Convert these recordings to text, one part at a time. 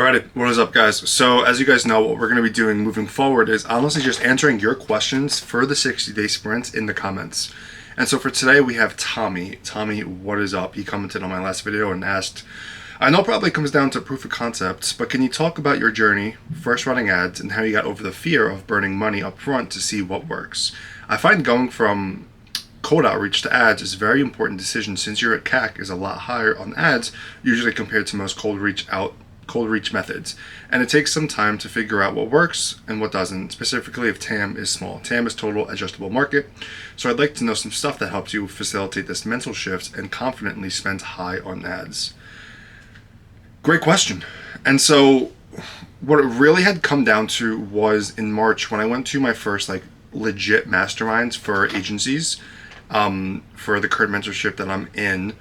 Alrighty, what is up, guys? So, as you guys know, what we're going to be doing moving forward is honestly just answering your questions for the 60-day sprints in the comments. And so for today, we have Tommy. Tommy, what is up? He commented on my last video and asked, I know it probably comes down to proof of concept, but can you talk about your journey, first running ads, and how you got over the fear of burning money up front to see what works? I find going from cold outreach to ads is a very important decision since your CAC is a lot higher on ads, usually compared to most cold reach methods, and it takes some time to figure out what works and what doesn't, specifically if TAM is small. TAM is total adjustable market. So I'd like to know some stuff that helps you facilitate this mental shift and confidently spend high on ads. Great question. And so what it really had come down to was in March when I went to my first legit masterminds for agencies, for the current mentorship that I'm in.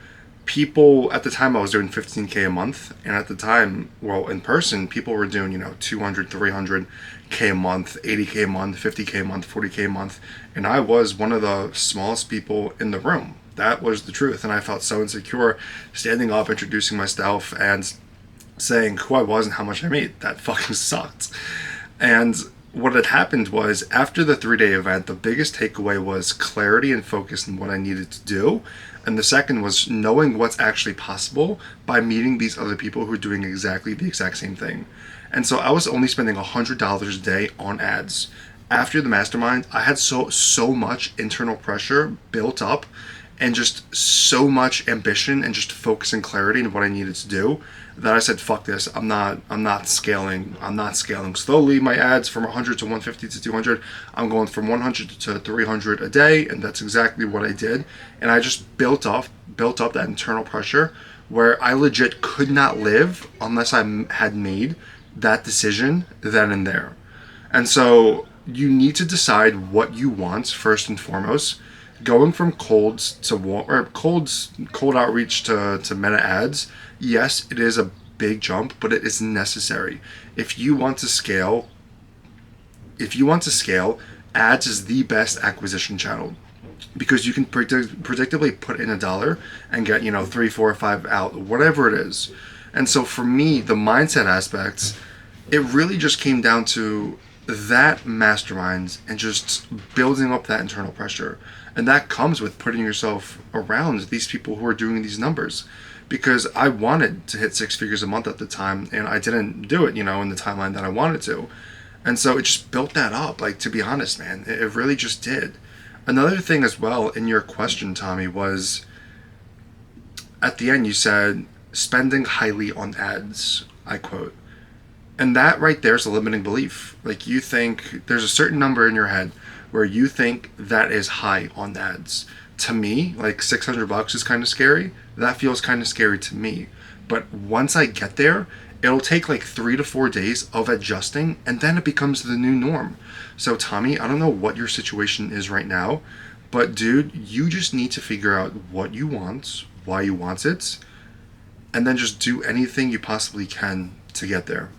People at the time, I was doing 15K a month, and at the time, well, in person, people were doing 200, 300K a month, 80K a month, 50K a month, 40K a month, and I was one of the smallest people in the room. That was the truth, and I felt so insecure standing up, introducing myself, and saying who I was and how much I made. That fucking sucked. And what had happened was, after the 3-day event, the biggest takeaway was clarity and focus on what I needed to do. And the second was knowing what's actually possible by meeting these other people who are doing exactly the exact same thing. And so I was only spending $100 a day on ads. After the mastermind, I had so much internal pressure built up and just so much ambition and just focus and clarity in what I needed to do that I said, fuck this. I'm not scaling slowly my ads from 100 to 150 to 200. I'm going from 100 to 300 a day, and that's exactly what I did. And I just built up that internal pressure where I legit could not live unless I had made that decision then and there. And so you need to decide what you want first and foremost. Going from cold outreach to meta ads, yes, it is a big jump, but it is necessary. If you want to scale, ads is the best acquisition channel because you can predictably put in $1 and get 3, 4, 5 out, whatever it is. And so for me, the mindset aspects, it really just came down to that masterminds and just building up that internal pressure. And that comes with putting yourself around these people who are doing these numbers, because I wanted to hit 6 figures a month at the time and I didn't do it, in the timeline that I wanted to. And so it just built that up. To be honest, man, it really just did. Another thing as well in your question, Tommy, was at the end you said spending highly on ads, I quote. And that right there is a limiting belief. You think there's a certain number in your head where you think that is high on ads. To me, $600 is kind of scary. That feels kind of scary to me. But once I get there, it'll take 3 to 4 days of adjusting, and then it becomes the new norm. So Tommy, I don't know what your situation is right now, but dude, you just need to figure out what you want, why you want it, and then just do anything you possibly can to get there.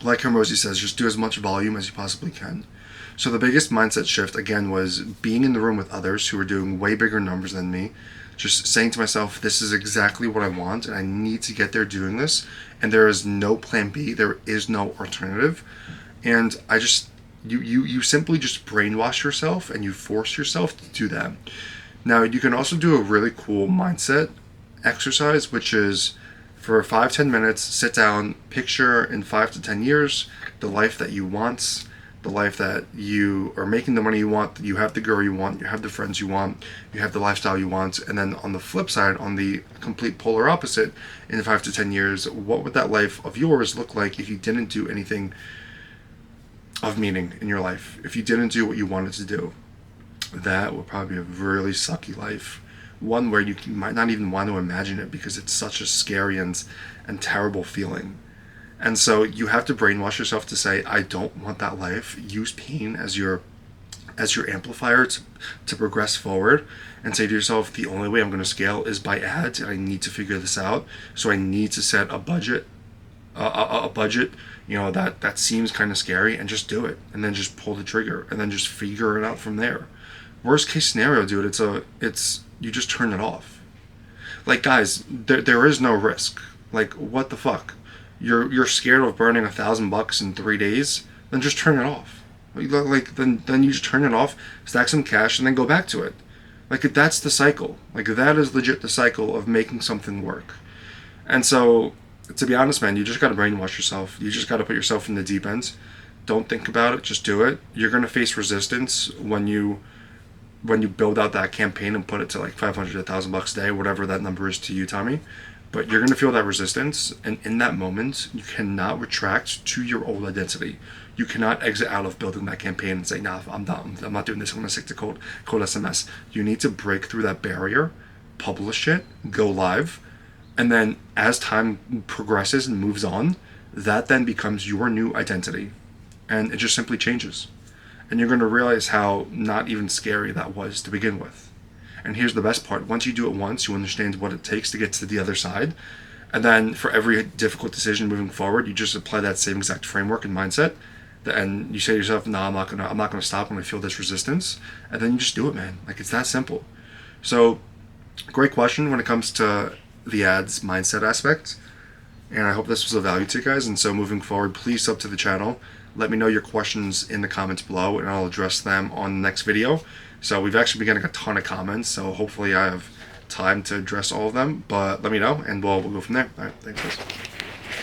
Like Hermosi says, just do as much volume as you possibly can. So the biggest mindset shift, again, was being in the room with others who were doing way bigger numbers than me, just saying to myself, this is exactly what I want, and I need to get there doing this, and there is no plan B, there is no alternative. And I just, you simply just brainwash yourself, and you force yourself to do that. Now, you can also do a really cool mindset exercise, which is for 5-10 minutes, sit down, picture in 5 to 10 years the life that you want, the life that you are making the money you want, you have the girl you want, you have the friends you want, you have the lifestyle you want. And then on the flip side, on the complete polar opposite, in 5 to 10 years, what would that life of yours look like if you didn't do anything of meaning in your life? If you didn't do what you wanted to do, that would probably be a really sucky life. One where you might not even want to imagine it because it's such a scary and terrible feeling. And so you have to brainwash yourself to say, I don't want that life. Use pain as your amplifier to progress forward, and say to yourself, the only way I'm going to scale is by ads, and I need to figure this out. So I need to set a budget, that seems kind of scary, and just do it, and then just pull the trigger, and then just figure it out from there. Worst case scenario, dude, it's you just turn it off. Guys, there is no risk. What the fuck? you're scared of burning $1,000 in 3 days, then just turn it off. Like then you just turn it off, stack some cash, and then go back to it. Like that's the cycle. Like that is legit the cycle of making something work. And so, to be honest, man, you just got to brainwash yourself. You just got to put yourself in the deep end. Don't think about it. Just do it. You're gonna face resistance when you build out that campaign and put it to like 500 to $1,000 a day, whatever that number is to you, Tommy. But you're gonna feel that resistance, and in that moment, you cannot retract to your old identity. You cannot exit out of building that campaign and say, "Nah, I'm done. I'm not doing this. I'm gonna stick to cold SMS." You need to break through that barrier, publish it, go live, and then as time progresses and moves on, that then becomes your new identity, and it just simply changes. And you're going to realize how not even scary that was to begin with. And here's the best part: once you do it once, you understand what it takes to get to the other side. And then for every difficult decision moving forward, you just apply that same exact framework and mindset. And you say to yourself, "No, I'm not gonna stop when I feel this resistance." And then you just do it, man. Like it's that simple. So, great question when it comes to the ads mindset aspect. And I hope this was of value to you guys. And so moving forward, please sub to the channel. Let me know your questions in the comments below, and I'll address them on the next video. So we've actually been getting a ton of comments, so hopefully I have time to address all of them. But let me know, and we'll go from there. All right, thanks, guys.